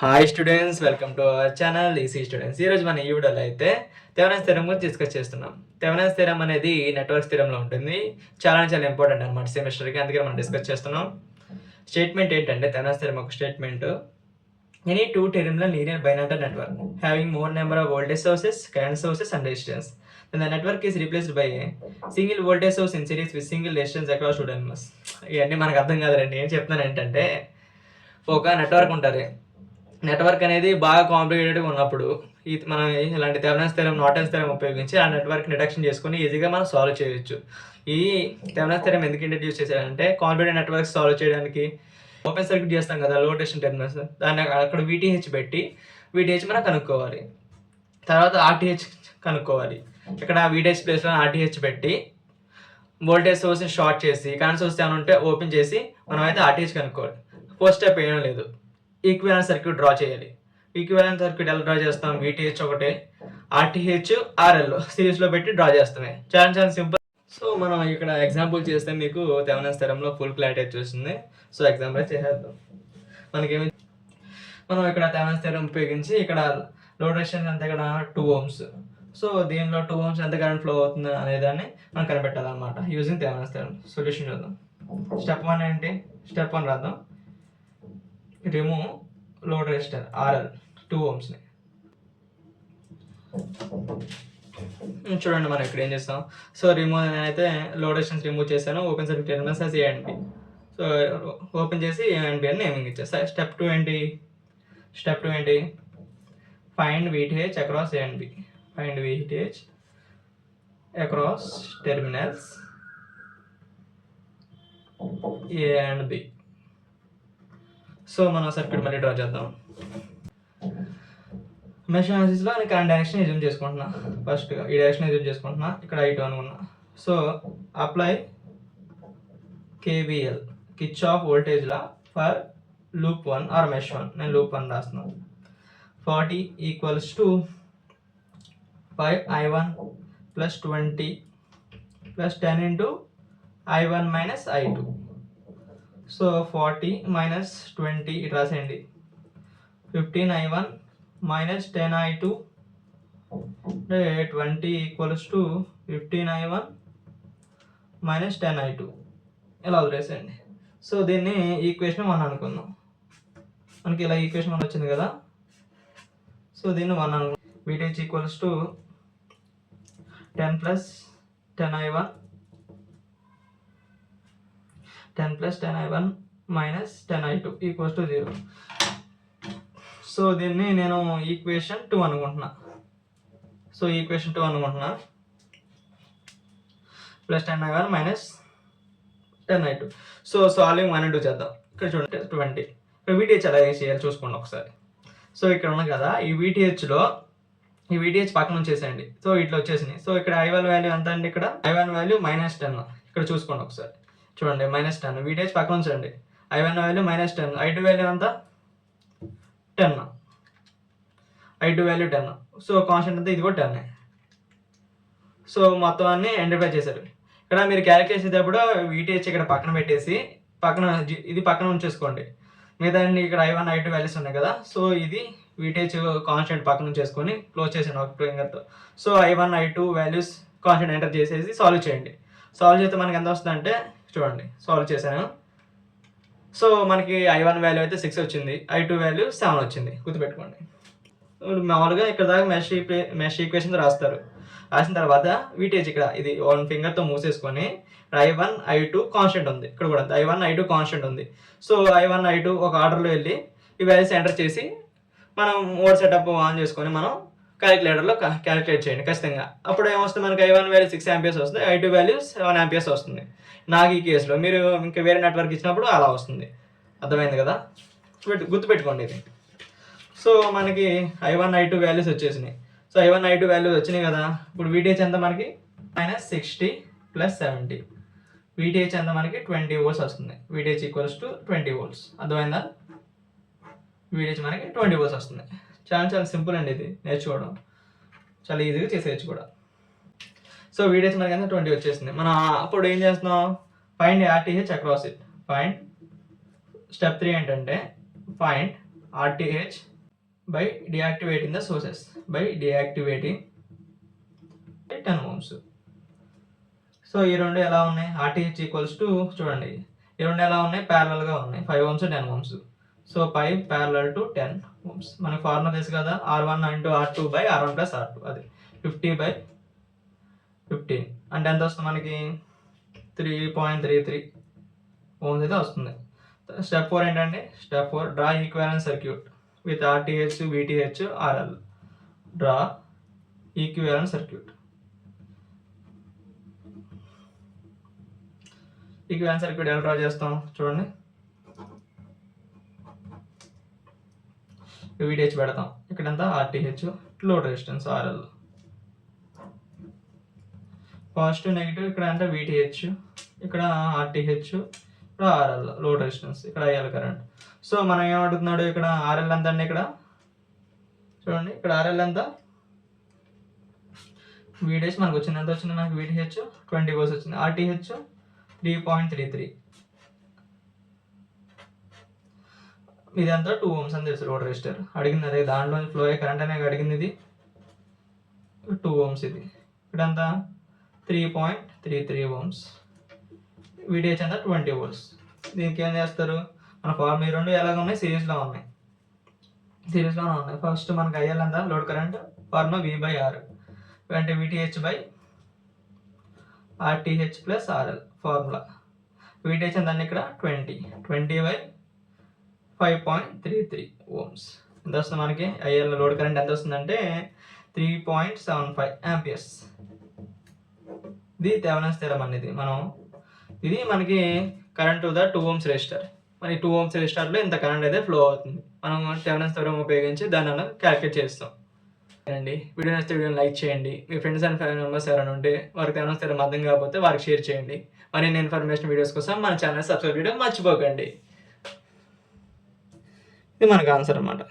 Hi students, welcome to our channel EC students. ఈరోజు మన ఈ వీడియోలో అయితే థెవెనిన్స్ థియరం గురించి డిస్కస్ చేస్తున్నాం. థెవెనిన్స్ థియరం అనేది నెట్వర్క్ థియరంలో ఉంటుంది. చాలా ఇంపార్టెంట్ అనమాట సెమిస్టర్కి, అందుకే మనం డిస్కస్ చేస్తున్నాం. స్టేట్మెంట్ ఏంటంటే థెవెనిన్స్ థియరం ఒక statement: any two terminal linear bilateral network having more number of voltage sources, current sources and resistance, then the network is replaced by a single voltage source in series with single resistance across two terminals. ఇవన్నీ మనకు అర్థం కాదురండి. ఏం చెప్తున్నాను ఏంటంటే, ఒక network ఉంటుంది. Network అనేది బాగా కాంప్లికేటెడ్గా ఉన్నప్పుడు మనం ఇలాంటి థెవెనిన్స్ థియరం, నార్టన్స్ థియరం ఉపయోగించి ఆ నెట్వర్క్ డిడక్షన్ చేసుకుని ఈజీగా మనం సాల్వ్ చేయొచ్చు. ఈ థెవెనిన్స్ థియరం ఎందుకు ఇంట్రడ్యూస్ చేశారంటే, కాంప్లికేటెడ్ నెట్వర్క్ సాల్వ్ చేయడానికి ఓపెన్ సర్క్యూట్ చేస్తాం కదా, లో టెన్షన్ టెర్మినల్స్, దాన్ని అక్కడ VTH పెట్టి VTH మనం కనుక్కోవాలి. తర్వాత RTH కనుక్కోవాలి. ఇక్కడ VTH ప్లేస్లో RTH పెట్టి వోల్టేజ్ సోర్స్ని షార్ట్ చేసి కరెంట్ సోర్స్ ఏమైనా ఉంటే ఓపెన్ చేసి మనం అయితే RTH కనుక్కోవాలి. ఫస్ట్ స్టెప్ ఏమీ లేదు, ఈక్వివాలెంట్ సర్క్యూట్ డ్రా చేయాలి. ఈక్వివాలెంట్ సర్క్యూట్ ఎలా డ్రా చేస్తాం? VTH ఒకటే, RTH RL సిరీస్లో పెట్టి డ్రా చేస్తామే. చాలా సింపుల్. సో మనం ఇక్కడ ఎగ్జాంపుల్ చేస్తే మీకు థెవెనిన్స్ థియరంలో ఫుల్ క్లారిటీ వచ్చేస్తుంది. సో ఎగ్జాంపుల్ చేసేద్దాం. మనం ఇక్కడ థెవెనిన్స్ థియరం ఉపయోగించి ఇక్కడ లోడ్ రెసిస్టెన్స్ ఎంత, ఇక్కడ 2 ohms. సో దీనిలో 2 ohms ఎంత కరెంట్ ఫ్లో అవుతుంది అనేదాన్ని మనం కనిపెట్టాలన్నమాట యూజింగ్ థెవెనిన్స్ థియరం. సొల్యూషన్ చూద్దాం. స్టెప్ 1 ఏంటి? స్టెప్ 1 రాద్దాం. Remove load resistor RL 2 ohmsని. చూడండి మనం ఇక్కడ ఏం చేస్తాం. సో రిమూవ్ అయితే లోడ్ రెసిస్టెన్స్ రిమూవ్ చేశాను. Open circuit terminals as A and B. So open చేసి A and B అని నేమింగ్ ఇచ్చేస్తా. స్టెప్ 2 ఏంటి? Find VTH across A and B. Find VTH across terminals A and B. So మనం circuit మళ్ళీ draw చేద్దాం. Mesh అనాలిసిస్లో నేను current direction assume చేసుకుంటున్నా. ఫస్ట్గా ఈ డైరెక్షన్ ఎజ్యూమ్ చేసుకుంటున్నా. ఇక్కడ I2 అనుకున్నా. So apply KVL, Kirchhoff voltage law, for loop 1 or mesh 1. నేను లూప్ 1 రాస్తున్నాను. 40 = 5I1 + 20 + 10 into I1 - I2. So 40 - 20 ఇటు రాసేయండి. 15I1 - 10I2 అంటే 20 = 15I1 - 10I2 ఇలా వదిలేసేయండి. సో దీన్ని ఈక్వేషన్ 1 అనుకుందాం. మనకి ఇలా ఈక్వేషన్ 1 వచ్చింది కదా. సో దీన్ని 1 అనుకుందాం. VTH = 10 + 10I1 - 10I2 = 0. సో దీన్ని నేను ఈక్వేషన్ 2 అనుకుంటున్నా. Plus 10I1 - 10I2. So solving 1 and 2 చేద్దాం. ఇక్కడ చూడండి 20. ఇక్కడ VTH ఎలా చేయాలి చూసుకోండి ఒకసారి. సో ఇక్కడ ఉన్నాం కదా, ఈ VTH పక్కన ఉంచేసేయండి. సో ఇట్లా వచ్చేసినాయి. సో ఇక్కడ I1 వాల్యూ ఎంత అండి? ఇక్కడ I1 వాల్యూ -10. ఇక్కడ చూసుకోండి ఒకసారి. చూడండి -10. VTH పక్కన ఉంచండి. I1 value -10. I2 వాల్యూ ఎంత? 10. I2 value 10. సో కాన్స్టెంట్ అంతా ఇది కూడా 10. సో మొత్తం అన్ని ఐడెంటిఫై చేశారు. ఇక్కడ మీరు క్యాలిక్యులేట్ చేసేటప్పుడు VTH ఇక్కడ పక్కన పెట్టేసి ఇది పక్కన ఉంచేసుకోండి. మిగతా ఇక్కడ I1 I2 వాల్యూస్ ఉన్నాయి కదా. సో ఇది VTH కాన్స్టెంట్ పక్కన ఉంచేసుకొని క్లోజ్ చేసాను ఒక ఫింగర్తో. So I1 I2 values constant enter చేసేసి సాల్వ్ చేయండి. సాల్వ్ చేస్తే మనకి ఎంత వస్తుందంటే, చూడండి సాల్వ్ చేశాను. సో మనకి I1 వాల్యూ అయితే 6 వచ్చింది, I2 వాల్యూ 7 వచ్చింది. గుర్తుపెట్టుకోండి. మామూలుగా ఇక్కడ దాకా మెష్ ఈక్వేషన్ రాస్తారు. రాసిన తర్వాత VTH ఇక్కడ ఇది 1 ఫింగర్తో మూసేసుకొని I1 I2 కాన్స్టెంట్ ఉంది. ఇక్కడ కూడా I1 I2 కాన్స్టెంట్ ఉంది. సో I1 I2 ఒక ఆర్డర్లో వెళ్ళి ఈ వాల్యూస్ ఎంటర్ చేసి మనం మోడ్ సెటప్ ఆన్ చేసుకొని మనం క్యాలిక్యులేటర్లో క్యాలిక్యులేట్ చేయండి ఖచ్చితంగా. అప్పుడు ఏమొస్తుంది? మనకి I1 వాల్యూ 6 amperes వస్తుంది, I2 వాల్యూ 7 amperes వస్తుంది. నాకు ఈ కేసులో, మీరు ఇంకా వేరే నెట్వర్క్ ఇచ్చినప్పుడు అలా వస్తుంది. అర్థమైంది కదా? గుర్తుపెట్టుకోండి ఇది. సో మనకి I1 I2 వాల్యూస్ వచ్చేసినాయి. సో I1 I2 వాల్యూస్ వచ్చినాయి కదా. ఇప్పుడు VTH ఎంత మనకి? -60 + 70. VTH ఎంత మనకి? 20 volts వస్తుంది. VTH = 20 volts. అర్థమైందా? VTH మనకి 20 volts వస్తుంది. చాలా సింపుల్ అండి, ఇది నేర్చుకోవడం చాలా ఈజీగా చేసేయచ్చు కూడా. సో VTH మనకి ఎంత? 20 వచ్చేసింది. మనం అప్పుడు ఏం చేస్తున్నాం? Find RTH across it. Find step 3 ఏంటంటే find RTH by deactivating the sources by deactivating 10 ohms. So ఈ రెండు ఎలా ఉన్నాయి, RTH ఈక్వల్స్ టు చూడండి ఈ రెండు ఎలా ఉన్నాయి, ప్యారలల్గా ఉన్నాయి, 5 ohms 10 ohms. So 5 parallel to 10 ohms. మనకి ఫార్ములా తెలుసు కదా, R1 into R2 by R1 plus R2, అది 50/15 అంటే ఎంత వస్తుంది మనకి 3.33 ohms అయితే వస్తుంది. స్టెప్ 4 ఏంటంటే, step 4 draw equivalent circuit with RTH, VTH, RL. Draw equivalent circuit. Equivalent circuit ఎలా డ్రా చేస్తాం చూడండి. VTH పెడతాం, ఇక్కడంతా RTH, load resistance RL. Positive negative ఇక్కడ అంటే VTH, ఇక్కడ RTH, ఇక్కడ RL లోడ్ రెసిస్టెన్స్, ఇక్కడ IL కరెంట్. సో మనం ఏమడుగుతున్నాడు ఇక్కడ, RL ఎంత అండి, ఇక్కడ చూడండి, ఇక్కడ RL ఎంత, VTH మనకు వచ్చింది, ఎంత వచ్చింది మనకి, VTH 20 volts వచ్చింది, RTH 3.33, ఇదంతా 2 ohms అని తెలుసు లోడ్ రెసిస్టర్. అడిగింది అదే, దాంట్లో ఫ్లో అయ్యే కరెంట్ అనేది అడిగింది, ఇది 2 ohms, ఇది ఇక్కడంతా 3.33 ohms. VTH అంతా 20 volts. దీనికి ఏం చేస్తారు, మన ఫార్ములా రెండు ఎలాగ ఉన్నాయి, సిరీస్లోనే ఉన్నాయి. ఫస్ట్ మనకి IL అంతా లోడ్ కరెంట్, ఫార్ములా V/R అంటే VTH by RTH plus RL formula. VTH ఎంత ఇక్కడ 20/5.33 ohms. ఎంత వస్తుంది మనకి, IL లోడ్ కరెంట్ ఎంత వస్తుందంటే 3.75 amperes. ఇది థెవెనిన్స్ థీరం అనేది ఇది మనకి current to the 2 ohms resistor. మరి 2 ohms రెసిస్టర్లో ఇంత కరెంట్ అయితే ఫ్లో అవుతుంది. మనం థెవెనిన్స్ థీరం ఉపయోగించి దాన్ని క్యాలిక్యులేట్ చేస్తాం అండి. వీడియో నచ్చితే వీడియోని లైక్ చేయండి. మీ ఫ్రెండ్స్ అండ్ ఫ్యామిలీ మెంబర్స్ ఎవరైనా ఉంటే వారికి థెవెనిన్స్ థీరం అర్థం కాకపోతే వారికి షేర్ చేయండి. మరిన్ని ఇన్ఫర్మేషన్ వీడియోస్ కోసం మన ఛానల్ సబ్స్క్రైబ్ చేయడం మర్చిపోకండి. ఇది మనకు ఆన్సర్ అన్నమాట.